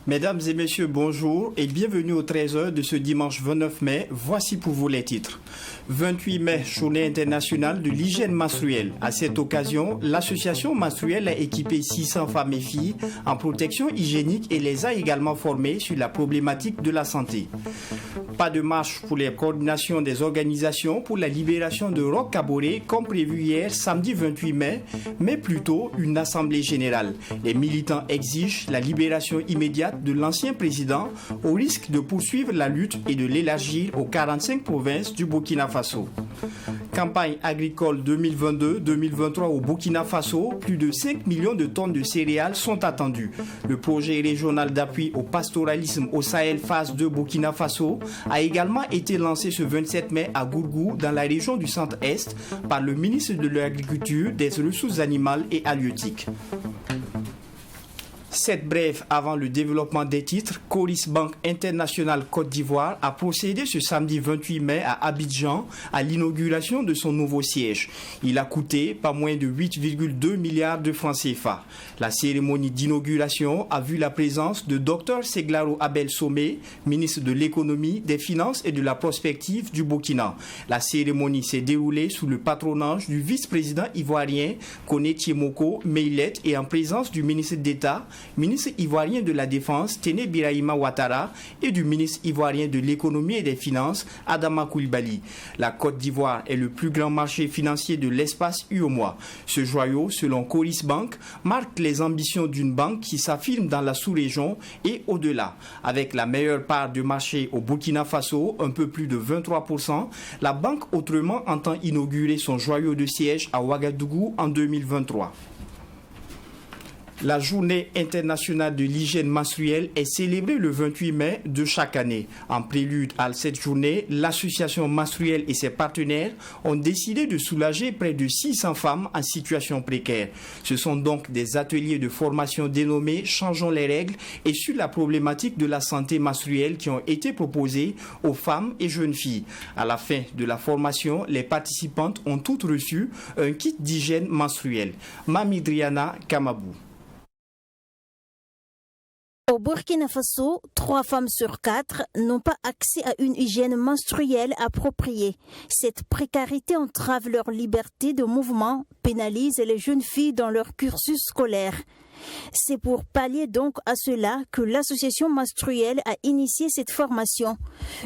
Mesdames et messieurs, bonjour et bienvenue au 13h de ce dimanche 29 mai. Voici pour vous les titres. 28 mai, journée internationale de l'hygiène menstruelle. À cette occasion, l'association menstruelle a équipé 600 femmes et filles en protection hygiénique et les a également formées sur la problématique de la santé. Pas de marche pour les coordinations des organisations pour la libération de Roch Kaboré comme prévu hier samedi 28 mai, mais plutôt une assemblée générale. Les militants exigent la libération immédiate de l'ancien président au risque de poursuivre la lutte et de l'élargir aux 45 provinces du Burkina Faso. Campagne agricole 2022-2023 au Burkina Faso, plus de 5 millions de tonnes de céréales sont attendues. Le projet régional d'appui au pastoralisme au Sahel phase 2 Burkina Faso a également été lancé ce 27 mai à Gourgou dans la région du centre-est par le ministre de l'Agriculture, des Ressources animales et halieutiques. Cette brève avant le développement des titres, Coris Bank International Côte d'Ivoire a procédé ce samedi 28 mai à Abidjan à l'inauguration de son nouveau siège. Il a coûté pas moins de 8,2 milliards de francs CFA. La cérémonie d'inauguration a vu la présence de Dr Seglaro Abel Somé, ministre de l'économie, des finances et de la prospective du Burkina. La cérémonie s'est déroulée sous le patronage du vice-président ivoirien Koné Tiemoko Meilet et en présence du ministre d'État, ministre ivoirien de la Défense, Téné Birahima Ouattara, et du ministre ivoirien de l'Économie et des Finances, Adama Coulibaly. La Côte d'Ivoire est le plus grand marché financier de l'espace UEMOA. Ce joyau, selon Coris Bank, marque les ambitions d'une banque qui s'affirme dans la sous-région et au-delà. Avec la meilleure part de marché au Burkina Faso, un peu plus de 23%, la banque autrement entend inaugurer son joyau de siège à Ouagadougou en 2023. La journée internationale de l'hygiène menstruelle est célébrée le 28 mai de chaque année. En prélude à cette journée, l'association menstruelle et ses partenaires ont décidé de soulager près de 600 femmes en situation précaire. Ce sont donc des ateliers de formation dénommés « Changeons les règles » et sur la problématique de la santé menstruelle qui ont été proposés aux femmes et jeunes filles. À la fin de la formation, les participantes ont toutes reçu un kit d'hygiène menstruelle. Mamidriana Kamabou. Au Burkina Faso, 3 femmes sur 4 n'ont pas accès à une hygiène menstruelle appropriée. Cette précarité entrave leur liberté de mouvement, pénalise les jeunes filles dans leur cursus scolaire. C'est pour pallier donc à cela que l'association menstruelle a initié cette formation.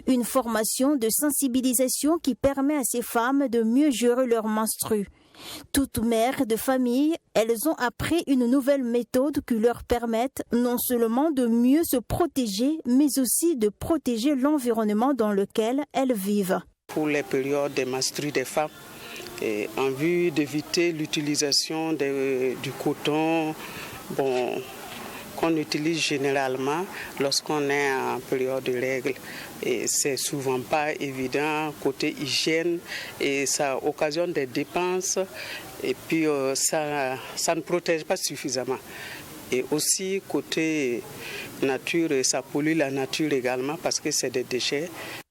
Une formation de sensibilisation qui permet à ces femmes de mieux gérer leurs menstrues. Toutes mères de famille, elles ont appris une nouvelle méthode qui leur permette non seulement de mieux se protéger, mais aussi de protéger l'environnement dans lequel elles vivent. Pour les périodes des menstrues des femmes, en vue d'éviter l'utilisation du coton, qu'on utilise généralement lorsqu'on est en période de règles. Et c'est souvent pas évident côté hygiène et ça occasionne des dépenses et puis ça ne protège pas suffisamment. Et aussi côté nature, ça pollue la nature également parce que c'est des déchets.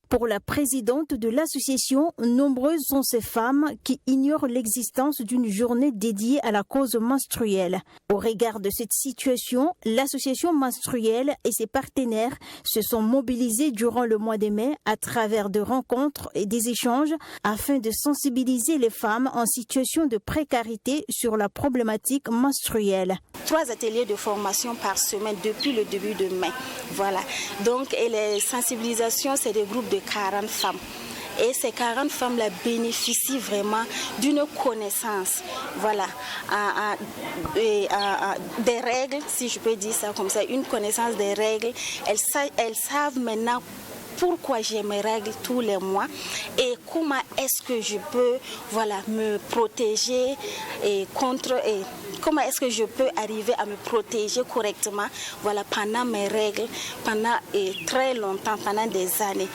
Pour la présidente de l'association, nombreuses sont ces femmes qui ignorent l'existence d'une journée dédiée à la cause menstruelle. Au regard de cette situation, l'association menstruelle et ses partenaires se sont mobilisés durant le mois de mai à travers des rencontres et des échanges afin de sensibiliser les femmes en situation de précarité sur la problématique menstruelle. 3 ateliers de formation par semaine depuis le début de mai. Voilà. Donc, et les sensibilisations, c'est des groupes de 40 femmes. Et ces 40 femmes-là bénéficient vraiment d'une connaissance, voilà, des règles, si je peux dire ça comme ça, une connaissance des règles. Elles savent maintenant pourquoi j'ai mes règles tous les mois et comment est-ce que je peux, voilà, me protéger et contre... Comment est-ce que je peux arriver à me protéger correctement, voilà, pendant mes règles, pendant très longtemps, pendant des années.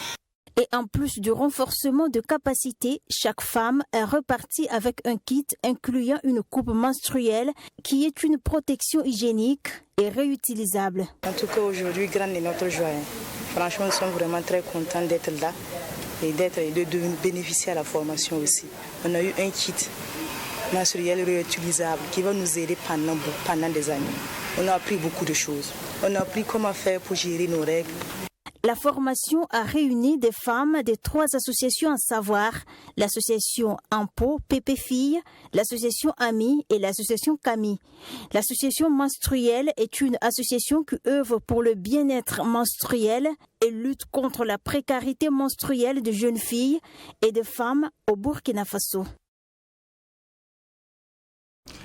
Et en plus du renforcement de capacité, chaque femme est repartie avec un kit incluant une coupe menstruelle qui est une protection hygiénique et réutilisable. En tout cas, aujourd'hui, grande est notre joie. Franchement, nous sommes vraiment très contents d'être là et de bénéficier à la formation aussi. On a eu un kit menstruel réutilisable qui va nous aider pendant des années. On a appris beaucoup de choses. On a appris comment faire pour gérer nos règles. La formation a réuni des femmes des 3 associations à savoir l'association Ampo, Pépé Filles, l'association Ami et l'association Camille. L'association menstruelle est une association qui œuvre pour le bien-être menstruel et lutte contre la précarité menstruelle de jeunes filles et de femmes au Burkina Faso.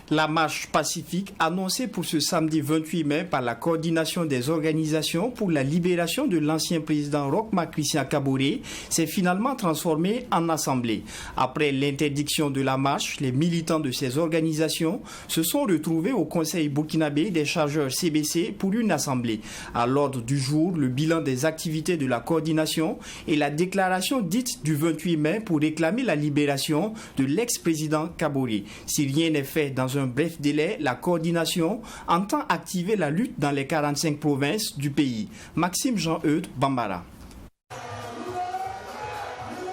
La marche pacifique annoncée pour ce samedi 28 mai par la coordination des organisations pour la libération de l'ancien président Roch-Marc Christian Kaboré s'est finalement transformée en assemblée. Après l'interdiction de la marche, les militants de ces organisations se sont retrouvés au Conseil burkinabé des chargeurs CBC pour une assemblée. À l'ordre du jour, le bilan des activités de la coordination et la déclaration dite du 28 mai pour réclamer la libération de l'ex-président Kaboré. Si rien n'est fait dans un bref délai, la coordination entend activer la lutte dans les 45 provinces du pays. Maxime Jean-Eudes, Bambara.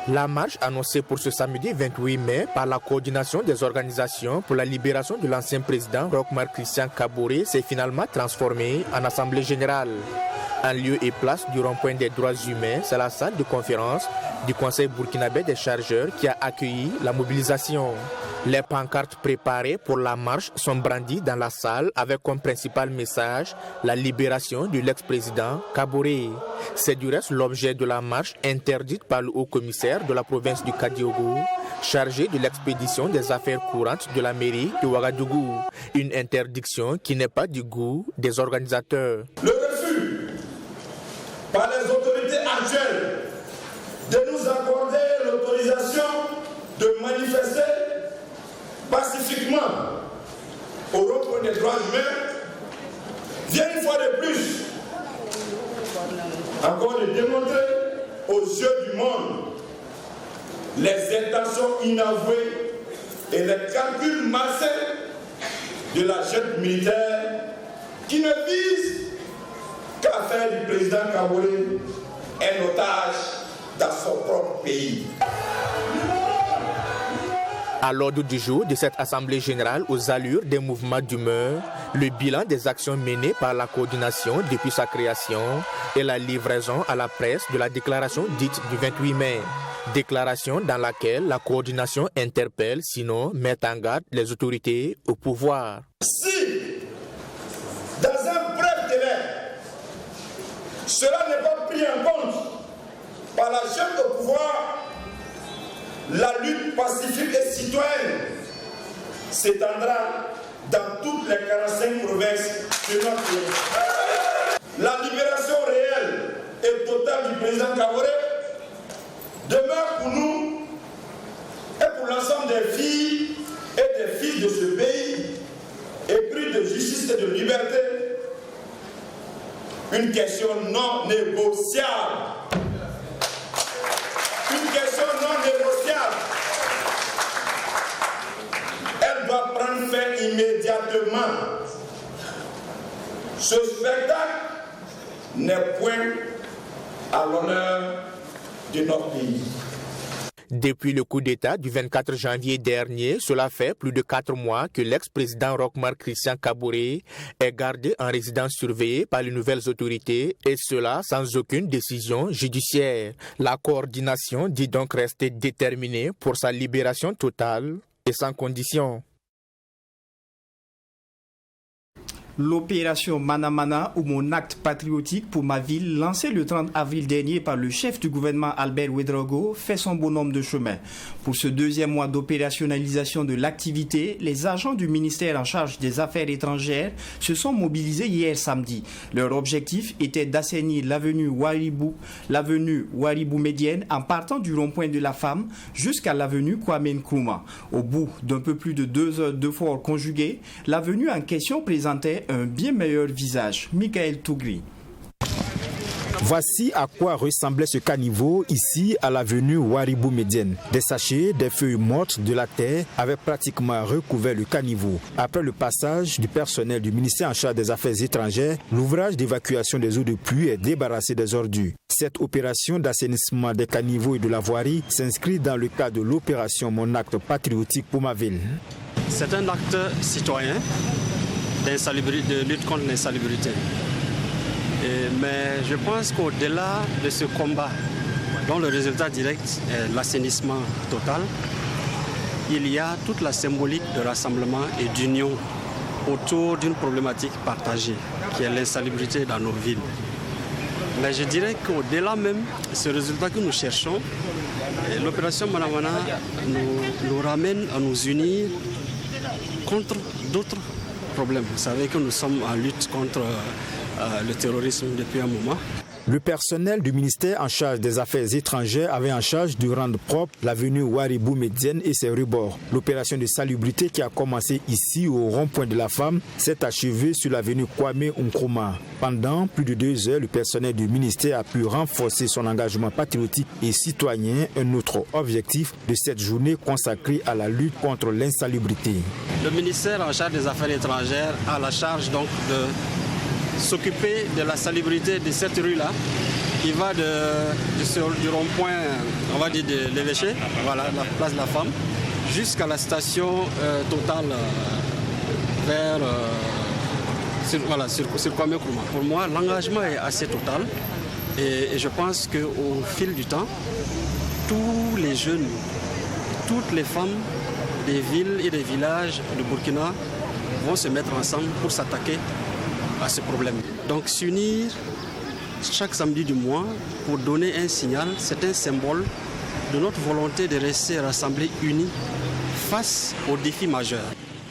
La marche annoncée pour ce samedi 28 mai par la coordination des organisations pour la libération de l'ancien président Roch-Marc Christian Kaboré s'est finalement transformée en assemblée générale. En lieu et place du rond-point des droits humains, c'est la salle de conférence du Conseil burkinabé des chargeurs qui a accueilli la mobilisation. Les pancartes préparées pour la marche sont brandies dans la salle avec comme principal message la libération de l'ex-président Kaboré. C'est du reste l'objet de la marche interdite par le haut-commissaire de la province du Kadiogo, chargé de l'expédition des affaires courantes de la mairie de Ouagadougou. Une interdiction qui n'est pas du goût des organisateurs. Le refus par les autorités actuelles de nous accorder l'autorisation de manifester pacifiquement au rond-point des droits humains vient une fois de plus encore de démontrer aux yeux du monde les intentions inavouées et les calculs malsains de la junte militaire qui ne vise qu'à faire du président Kaboré un otage dans son propre pays. À l'ordre du jour de cette assemblée générale aux allures des mouvements d'humeur, le bilan des actions menées par la coordination depuis sa création et la livraison à la presse de la déclaration dite du 28 mai. Déclaration dans laquelle la coordination interpelle, sinon met en garde les autorités au pouvoir. Si, dans un bref délai, cela n'est pas pris en compte par la junte au pouvoir, la lutte pacifique et citoyenne s'étendra dans toutes les 45 provinces de notre pays. La libération réelle et totale du président Kaboré demeure pour nous et pour l'ensemble des filles et des fils de ce pays épris de justice et de liberté une question non négociable. Une question non négociable. Elle doit prendre fin immédiatement. Ce spectacle n'est point à l'honneur de notre pays. Depuis le coup d'État du 24 janvier dernier, cela fait plus de 4 mois que l'ex-président Roch-Marc Christian Kaboré est gardé en résidence surveillée par les nouvelles autorités et cela sans aucune décision judiciaire. La coordination dit donc rester déterminée pour sa libération totale et sans condition. L'opération Manamana ou mon acte patriotique pour ma ville, lancée le 30 avril dernier par le chef du gouvernement Albert Ouedraogo, fait son bonhomme de chemin. Pour ce deuxième mois d'opérationnalisation de l'activité, les agents du ministère en charge des Affaires étrangères se sont mobilisés hier samedi. Leur objectif était d'assainir l'avenue Ouaribou-Médienne en partant du rond-point de la Femme jusqu'à l'avenue Kwame Nkrumah. Au bout d'un peu plus de 2 heures d'efforts conjugués, l'avenue en question présentait un bien meilleur visage. Michael Tougri. Voici à quoi ressemblait ce caniveau ici à l'avenue Waribou Médienne. Des sachets, des feuilles mortes, de la terre avaient pratiquement recouvert le caniveau. Après le passage du personnel du ministère en charge des Affaires étrangères, l'ouvrage d'évacuation des eaux de pluie est débarrassé des ordures. Cette opération d'assainissement des caniveaux et de la voirie s'inscrit dans le cadre de l'opération Mon acte patriotique pour ma ville. C'est un acte citoyen de lutte contre l'insalubrité. Mais je pense qu'au-delà de ce combat, dont le résultat direct est l'assainissement total, il y a toute la symbolique de rassemblement et d'union autour d'une problématique partagée, qui est l'insalubrité dans nos villes. Mais je dirais qu'au-delà même de ce résultat que nous cherchons, l'opération Manamana nous ramène à nous unir contre d'autres problèmes. Vous savez que nous sommes en lutte contre le terrorisme depuis un moment. Le personnel du ministère en charge des Affaires étrangères avait en charge de rendre propre l'avenue Waribou Médienne et ses rebords. L'opération de salubrité qui a commencé ici au rond-point de la Femme s'est achevée sur l'avenue Kwame Nkrumah. Pendant plus de 2 heures, le personnel du ministère a pu renforcer son engagement patriotique et citoyen, un autre objectif de cette journée consacrée à la lutte contre l'insalubrité. Le ministère en charge des Affaires étrangères a la charge donc de s'occuper de la salubrité de cette rue-là, qui va du rond-point, on va dire de l'évêché, voilà, la place de la Femme, jusqu'à la station Total sur Kwame Nkrumah. Pour moi, l'engagement est assez total et je pense qu'au fil du temps, tous les jeunes, toutes les femmes des villes et des villages de Burkina vont se mettre ensemble pour s'attaquer à ce problème. Donc s'unir chaque samedi du mois pour donner un signal, c'est un symbole de notre volonté de rester rassemblés unis face aux défis majeurs.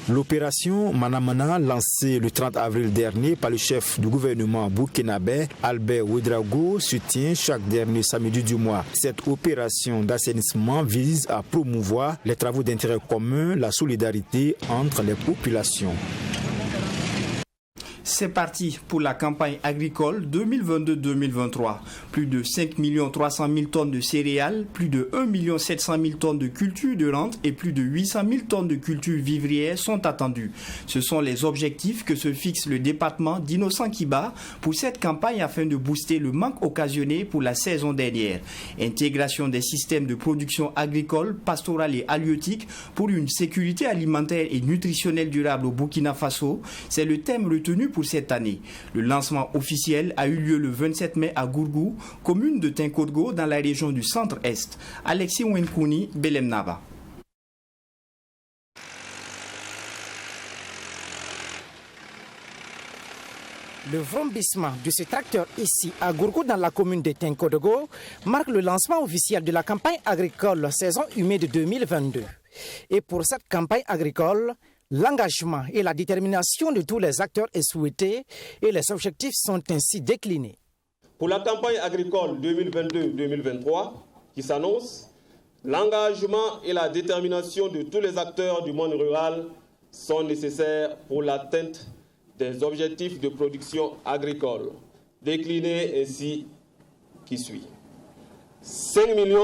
L'opération Manamana, lancée le 30 avril dernier par le chef du gouvernement burkinabé, Albert Ouedraogo, se tient chaque dernier samedi du mois. Cette opération d'assainissement vise à promouvoir les travaux d'intérêt commun, la solidarité entre les populations. C'est parti pour la campagne agricole 2022-2023. Plus de 5 300 000 tonnes de céréales, plus de 1 700 000 tonnes de cultures de rente et plus de 800 000 tonnes de cultures vivrières sont attendues. Ce sont les objectifs que se fixe le département d'Innocent Kiba pour cette campagne afin de booster le manque occasionné pour la saison dernière. Intégration des systèmes de production agricole, pastorale et halieutique pour une sécurité alimentaire et nutritionnelle durable au Burkina Faso, c'est le thème retenu pour cette année. Le lancement officiel a eu lieu le 27 mai à Gourgou, commune de Tinkodgo dans la région du centre-est. Alexis Wenkouni, Belem Nava. Le vrombissement de ce tracteur ici à Gourgou dans la commune de Tinkodgo marque le lancement officiel de la campagne agricole saison humide 2022. Et pour cette campagne agricole, l'engagement et la détermination de tous les acteurs est souhaité et les objectifs sont ainsi déclinés. Pour la campagne agricole 2022-2023 qui s'annonce, l'engagement et la détermination de tous les acteurs du monde rural sont nécessaires pour l'atteinte des objectifs de production agricole, déclinés ainsi qui suit. 5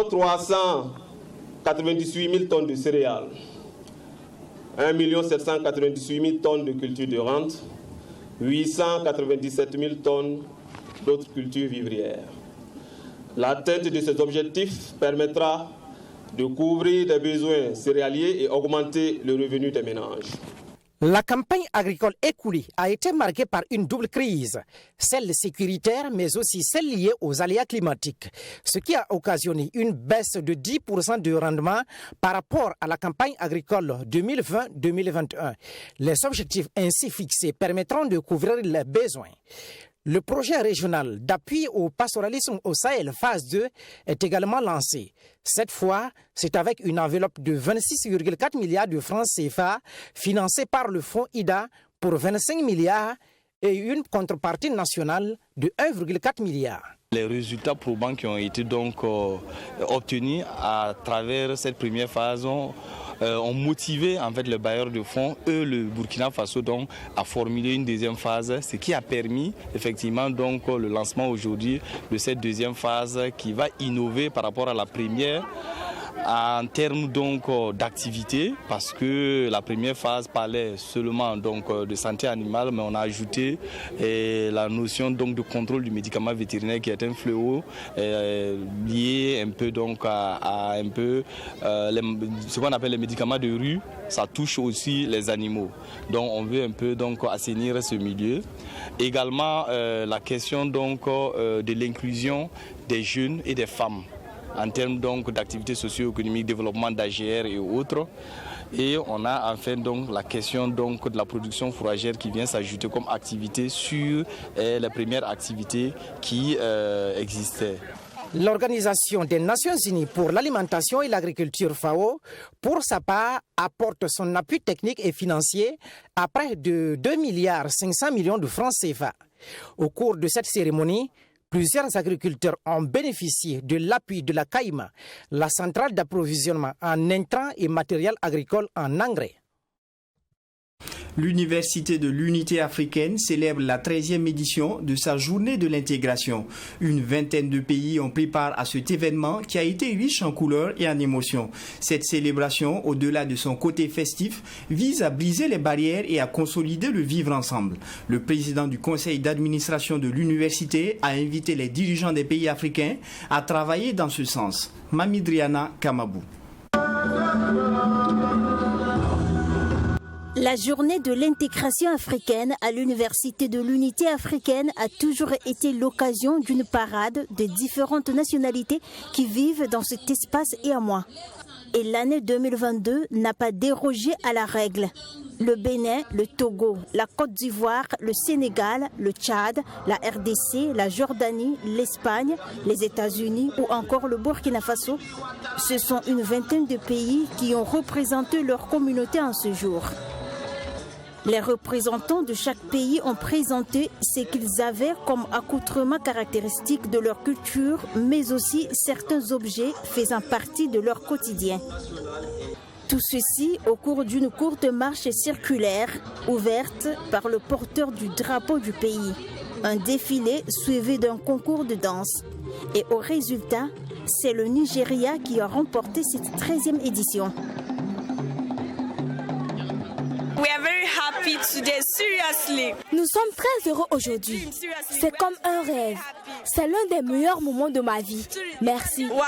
398 000 tonnes de céréales, 1 798 000 tonnes de culture de rente, 897 000 tonnes d'autres cultures vivrières. L'atteinte de ces objectifs permettra de couvrir des besoins céréaliers et augmenter le revenu des ménages. La campagne agricole écoulée a été marquée par une double crise, celle sécuritaire mais aussi celle liée aux aléas climatiques, ce qui a occasionné une baisse de 10% de rendement par rapport à la campagne agricole 2020-2021. Les objectifs ainsi fixés permettront de couvrir les besoins. Le projet régional d'appui au pastoralisme au Sahel phase 2 est également lancé. Cette fois, c'est avec une enveloppe de 26,4 milliards de francs CFA financée par le fonds IDA pour 25 milliards et une contrepartie nationale de 1,4 milliard. Les résultats probants qui ont été donc obtenus à travers cette première phase ont ont motivé en fait les bailleurs de fonds, le Burkina Faso donc à formuler une deuxième phase, ce qui a permis effectivement donc le lancement aujourd'hui de cette deuxième phase qui va innover par rapport à la première en termes donc d'activité, parce que la première phase parlait seulement donc de santé animale, mais on a ajouté la notion donc de contrôle du médicament vétérinaire qui est un fléau lié un peu donc à un peu ce qu'on appelle les médicaments de rue. Ça touche aussi les animaux, donc on veut un peu donc assainir ce milieu. Également la question donc de l'inclusion des jeunes et des femmes en termes donc d'activités socio-économiques, développement d'AGR et autres. Et on a enfin donc la question donc de la production fourragère qui vient s'ajouter comme activité sur les premières activités qui existaient. L'Organisation des Nations Unies pour l'alimentation et l'agriculture FAO, pour sa part, apporte son appui technique et financier à près de 2,5 milliards de francs CFA. Au cours de cette cérémonie, plusieurs agriculteurs ont bénéficié de l'appui de la CAIMA, la centrale d'approvisionnement en intrants et matériel agricole en engrais. L'Université de l'Unité africaine célèbre la 13e édition de sa journée de l'intégration. Une vingtaine de pays ont pris part à cet événement qui a été riche en couleurs et en émotions. Cette célébration, au-delà de son côté festif, vise à briser les barrières et à consolider le vivre ensemble. Le président du conseil d'administration de l'université a invité les dirigeants des pays africains à travailler dans ce sens. Mamidriana Kamabou. La journée de l'intégration africaine à l'Université de l'Unité africaine a toujours été l'occasion d'une parade de différentes nationalités qui vivent dans cet espace et à moi. Et l'année 2022 n'a pas dérogé à la règle. Le Bénin, le Togo, la Côte d'Ivoire, le Sénégal, le Tchad, la RDC, la Jordanie, l'Espagne, les États-Unis ou encore le Burkina Faso, ce sont une vingtaine de pays qui ont représenté leur communauté en ce jour. Les représentants de chaque pays ont présenté ce qu'ils avaient comme accoutrement caractéristique de leur culture, mais aussi certains objets faisant partie de leur quotidien. Tout ceci au cours d'une courte marche circulaire ouverte par le porteur du drapeau du pays. Un défilé suivi d'un concours de danse. Et au résultat, c'est le Nigeria qui a remporté cette 13e édition. We are very happy today, seriously. Nous sommes très heureux aujourd'hui. C'est comme un rêve. C'est l'un des meilleurs moments de ma vie. Merci. Wow,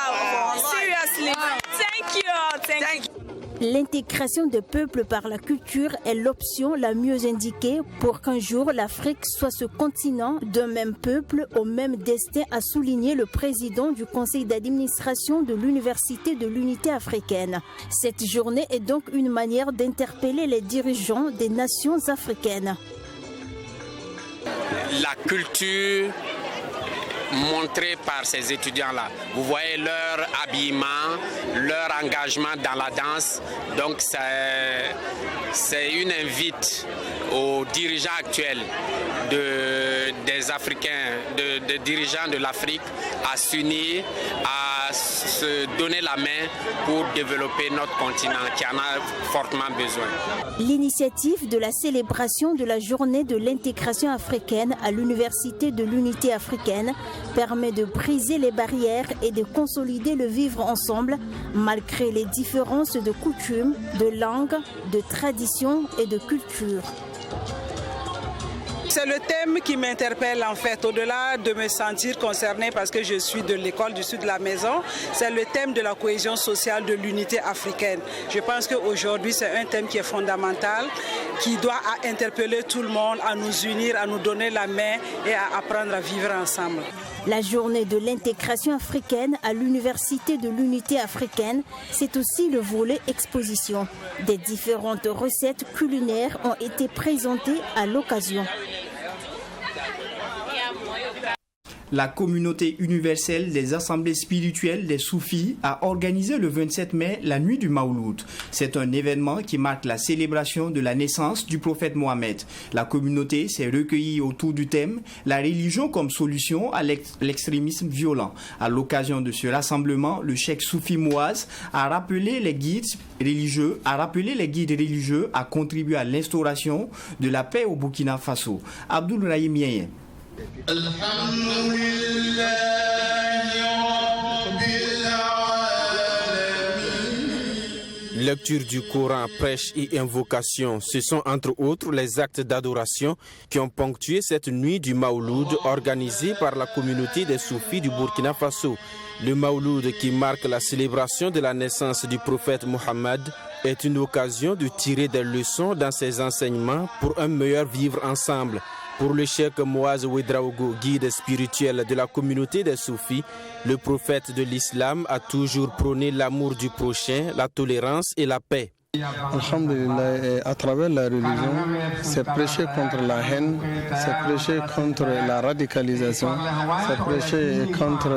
seriously. Thank you. Thank you. L'intégration des peuples par la culture est l'option la mieux indiquée pour qu'un jour l'Afrique soit ce continent d'un même peuple au même destin, a souligné le président du conseil d'administration de l'Université de l'Unité africaine. Cette journée est donc une manière d'interpeller les dirigeants des nations africaines. La culture montrée par ces étudiants-là. Vous voyez leur habillement, leur engagement dans la danse. Donc c'est une invite aux dirigeants actuels des Africains, des dirigeants de l'Afrique à s'unir, à se donner la main pour développer notre continent qui en a fortement besoin. L'initiative de la célébration de la journée de l'intégration africaine à l'Université de l'Unité africaine permet de briser les barrières et de consolider le vivre ensemble malgré les différences de coutumes, de langue, de tradition et de culture. C'est le thème qui m'interpelle en fait, au-delà de me sentir concernée parce que je suis de l'école du sud de la maison, c'est le thème de la cohésion sociale de l'unité africaine. Je pense qu'aujourd'hui c'est un thème qui est fondamental, qui doit interpeller tout le monde, à nous unir, à nous donner la main et à apprendre à vivre ensemble. La journée de l'intégration africaine à l'Université de l'Unité africaine, c'est aussi le volet exposition. Des différentes recettes culinaires ont été présentées à l'occasion. La communauté universelle des assemblées spirituelles des soufis a organisé le 27 mai la nuit du Maouloud. C'est un événement qui marque la célébration de la naissance du prophète Mohammed. La communauté s'est recueillie autour du thème « La religion comme solution à l'extrémisme violent ». À l'occasion de ce rassemblement, le cheikh Soufi Mouaz a rappelé les guides religieux à contribuer à l'instauration de la paix au Burkina Faso. Abdoul Rahim Yeye. Lecture du Coran, prêche et invocation, ce sont entre autres les actes d'adoration qui ont ponctué cette nuit du Maouloud organisée par la communauté des soufis du Burkina Faso. Le Maouloud, qui marque la célébration de la naissance du prophète Mohammed, est une occasion de tirer des leçons dans ses enseignements pour un meilleur vivre ensemble. Pour le cheikh Mouaz Ouedraogo, guide spirituel de la communauté des soufis, le prophète de l'islam a toujours prôné l'amour du prochain, la tolérance et la paix. Alhamdulillah, à travers la religion, c'est prêcher contre la haine, c'est prêcher contre la radicalisation, c'est prêcher contre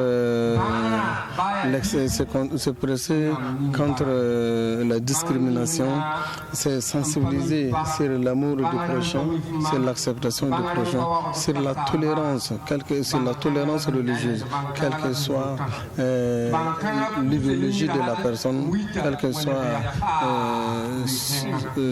la discrimination, c'est sensibiliser sur l'amour du prochain, sur l'acceptation du prochain, sur la tolérance, religieuse, quelle que soit l'idéologie de la personne, quelle que soit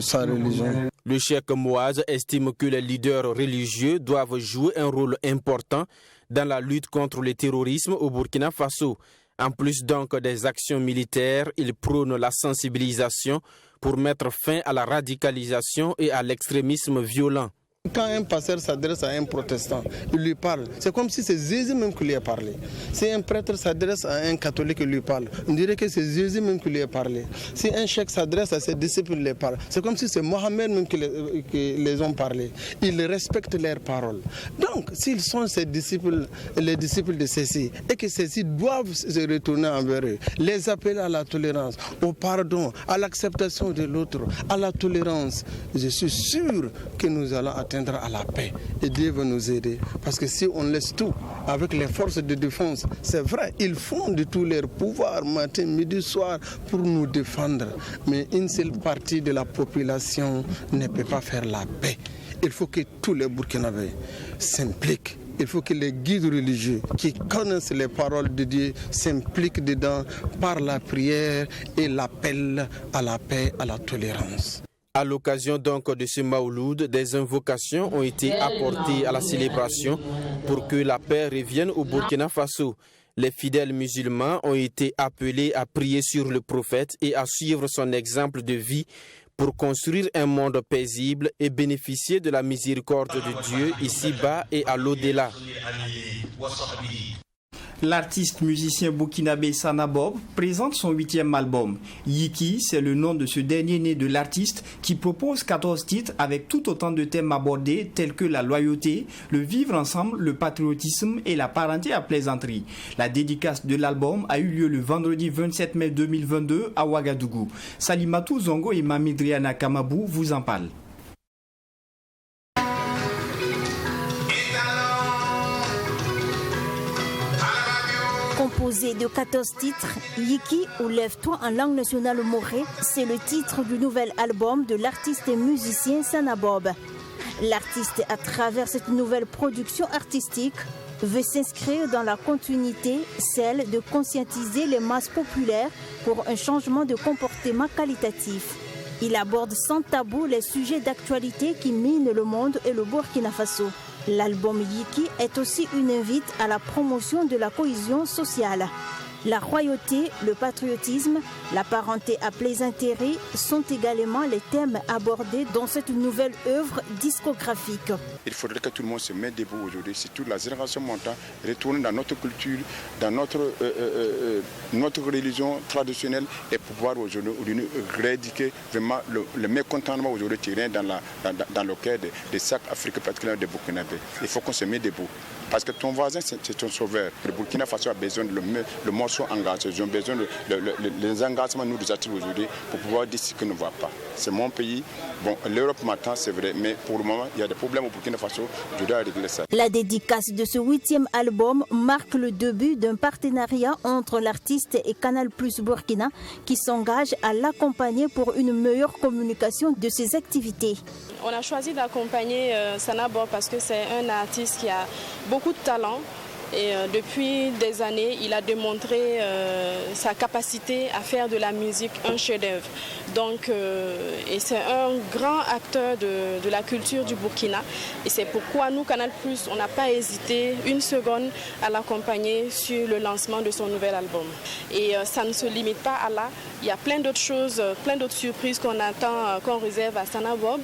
sa religion. Le cheikh Mouaz estime que les leaders religieux doivent jouer un rôle important dans la lutte contre le terrorisme au Burkina Faso. En plus donc des actions militaires, il prône la sensibilisation pour mettre fin à la radicalisation et à l'extrémisme violent. Quand un pasteur s'adresse à un protestant, il lui parle. C'est comme si c'est Jésus même qui lui a parlé. Si un prêtre s'adresse à un catholique, il lui parle. On dirait que c'est Jésus même qui lui a parlé. Si un cheikh s'adresse à ses disciples, il les parle. C'est comme si c'est Mohammed même qui les ont parlé. Ils respectent leurs paroles. Donc, s'ils sont ses disciples, les disciples de ceux-ci, et que ceux-ci doivent se retourner envers eux, les appeler à la tolérance, au pardon, à l'acceptation de l'autre, à la tolérance, je suis sûr que nous allons atteindre à la paix et Dieu va nous aider, parce que si on laisse tout avec les forces de défense, c'est vrai, ils font de tout leur pouvoir matin, midi, soir pour nous défendre, mais une seule partie de la population ne peut pas faire la paix. Il faut que tous les Burkinabés s'impliquent. Il faut que les guides religieux qui connaissent les paroles de Dieu s'impliquent dedans par la prière et l'appel à la paix, à la tolérance. À l'occasion donc de ce Maouloud, des invocations ont été apportées à la célébration pour que la paix revienne au Burkina Faso. Les fidèles musulmans ont été appelés à prier sur le prophète et à suivre son exemple de vie pour construire un monde paisible et bénéficier de la miséricorde de Dieu ici-bas et à l'au-delà. L'artiste musicien burkinabé Sanabob présente son 8e album. Yiki, c'est le nom de ce dernier né de l'artiste qui propose 14 titres avec tout autant de thèmes abordés tels que la loyauté, le vivre ensemble, le patriotisme et la parenté à plaisanterie. La dédicace de l'album a eu lieu le vendredi 27 mai 2022 à Ouagadougou. Salimatou Zongo et Mamidriana Kamabou vous en parlent. Composé de 14 titres, Yiki ou Lève-toi en langue nationale morée, c'est le titre du nouvel album de l'artiste et musicien Sanabob. L'artiste, à travers cette nouvelle production artistique, veut s'inscrire dans la continuité, celle de conscientiser les masses populaires pour un changement de comportement qualitatif. Il aborde sans tabou les sujets d'actualité qui minent le monde et le Burkina Faso. L'album Yiki est aussi une invite à la promotion de la cohésion sociale. La royauté, le patriotisme, la parenté à plaisanterie sont également les thèmes abordés dans cette nouvelle œuvre discographique. Il faudrait que tout le monde se mette debout aujourd'hui, surtout la génération montante, retourner dans notre culture, dans notre religion traditionnelle et pouvoir aujourd'hui éradiquer vraiment le mécontentement aujourd'hui tiré dans le cœur des sacs africains, particulièrement des Burkinabés. Il faut qu'on se mette debout. Parce que ton voisin, c'est ton sauveur. Le Burkina Faso a besoin de le morceau engagé. Ils ont besoin des engagements, nous, des acteurs aujourd'hui, pour pouvoir dire ce qu'ils ne voient pas. C'est mon pays. Bon, l'Europe m'attend, c'est vrai, mais pour le moment, il y a des problèmes au Burkina Faso. Je dois régler ça. La dédicace de ce 8e album marque le début d'un partenariat entre l'artiste et Canal Plus Burkina qui s'engage à l'accompagner pour une meilleure communication de ses activités. On a choisi d'accompagner Sana Bob parce que c'est un artiste qui a beaucoup de talent. Et depuis des années, il a démontré sa capacité à faire de la musique un chef-d'œuvre. Donc, et c'est un grand acteur de la culture du Burkina. Et c'est pourquoi nous, Canal+, on n'a pas hésité une seconde à l'accompagner sur le lancement de son nouvel album. Et ça ne se limite pas à là. Il y a plein d'autres choses, plein d'autres surprises qu'on attend, qu'on réserve à Sana Bob.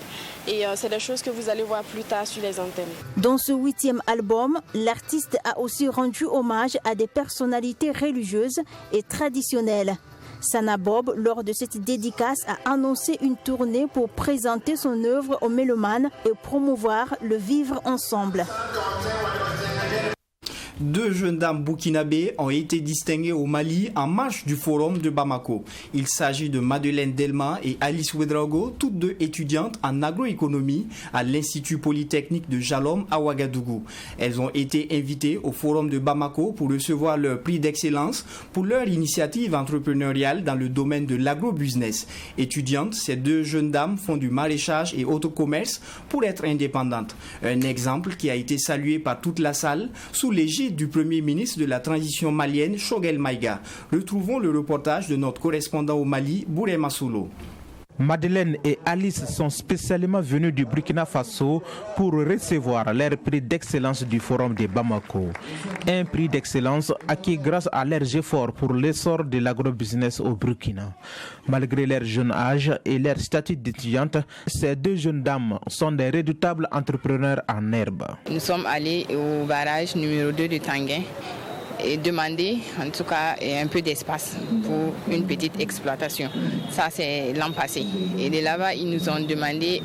Et c'est des choses que vous allez voir plus tard sur les antennes. Dans ce 8e album, l'artiste a aussi rendu hommage à des personnalités religieuses et traditionnelles. Sana Bob, lors de cette dédicace, a annoncé une tournée pour présenter son œuvre aux mélomanes et promouvoir le vivre ensemble. 2 jeunes dames burkinabées ont été distinguées au Mali en marge du forum de Bamako. Il s'agit de Madeleine Delma et Alice Ouedraogo, toutes 2 étudiantes en agroéconomie à l'Institut Polytechnique de Jalom à Ouagadougou. Elles ont été invitées au forum de Bamako pour recevoir leur prix d'excellence pour leur initiative entrepreneuriale dans le domaine de l'agrobusiness. Étudiantes, ces 2 jeunes dames font du maraîchage et autocommerce pour être indépendantes. Un exemple qui a été salué par toute la salle sous l'égide du Premier ministre de la transition malienne, Choguel Maïga. Retrouvons le reportage de notre correspondant au Mali, Bouré Massoulo. Madeleine et Alice sont spécialement venues du Burkina Faso pour recevoir leur prix d'excellence du Forum de Bamako. Un prix d'excellence acquis grâce à leurs efforts pour l'essor de l'agrobusiness au Burkina. Malgré leur jeune âge et leur statut d'étudiante, ces 2 jeunes dames sont des redoutables entrepreneurs en herbe. Nous sommes allés au barrage numéro 2 de Tanguin et demander en tout cas un peu d'espace pour une petite exploitation. Ça c'est l'an passé. Et de là-bas, ils nous ont demandé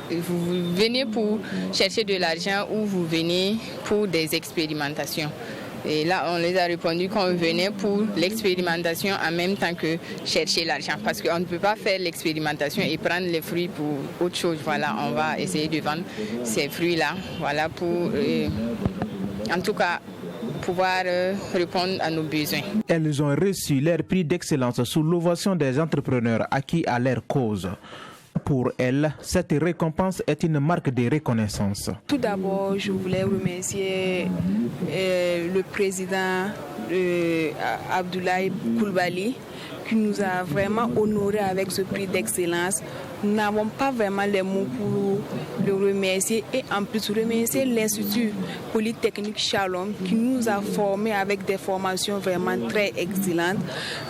vous venez pour chercher de l'argent ou vous venez pour des expérimentations. Et là, on les a répondu qu'on venait pour l'expérimentation en même temps que chercher l'argent. Parce qu'on ne peut pas faire l'expérimentation et prendre les fruits pour autre chose. Voilà, on va essayer de vendre ces fruits-là. Voilà, pour en tout cas pouvoir répondre à nos besoins. Elles ont reçu leur prix d'excellence sous l'ovation des entrepreneurs acquis à leur cause. Pour elles, cette récompense est une marque de reconnaissance. Tout d'abord, je voulais remercier le président Abdoulaye Coulibaly qui nous a vraiment honorés avec ce prix d'excellence. Nous n'avons pas vraiment les mots pour le remercier et en plus remercier l'Institut Polytechnique Shalom qui nous a formés avec des formations vraiment très excellentes,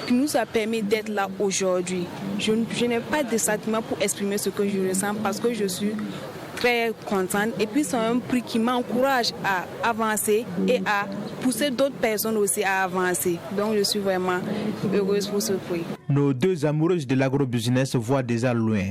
qui nous a permis d'être là aujourd'hui. Je n'ai pas de sentiment pour exprimer ce que je ressens parce que je suis très contente et puis c'est un prix qui m'encourage à avancer et à pousser d'autres personnes aussi à avancer. Donc je suis vraiment heureuse pour ce prix. Nos 2 amoureuses de l'agrobusiness voient déjà loin.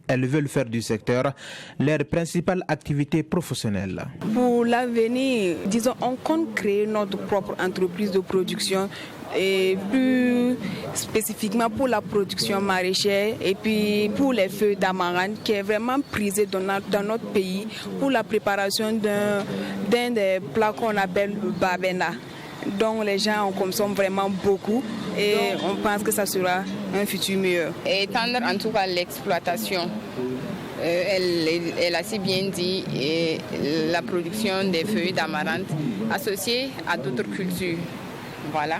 Elles veulent faire du secteur leur principale activité professionnelle. Pour l'avenir, disons, on compte créer notre propre entreprise de production et plus spécifiquement pour la production maraîchère et puis pour les feuilles d'amarante qui est vraiment prisé dans notre pays pour la préparation d'un des plats qu'on appelle le babena. Donc les gens en consomment vraiment beaucoup et on pense que ça sera un futur meilleur. Étendre en tout cas l'exploitation, elle a si bien dit, et la production des feuilles d'amarante associée à d'autres cultures. Voilà.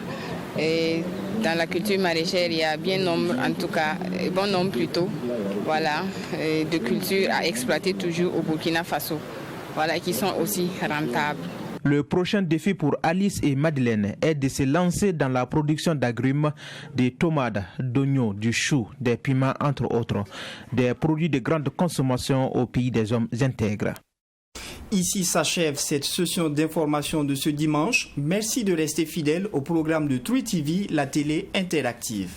Et dans la culture maraîchère, il y a bien nombre, en tout cas, bon nombre plutôt, voilà, de cultures à exploiter toujours au Burkina Faso, voilà, qui sont aussi rentables. Le prochain défi pour Alice et Madeleine est de se lancer dans la production d'agrumes, des tomates, d'oignons, du chou, des piments, entre autres, des produits de grande consommation au pays des hommes intègres. Ici s'achève cette session d'information de ce dimanche. Merci de rester fidèle au programme de 3TV, la télé interactive.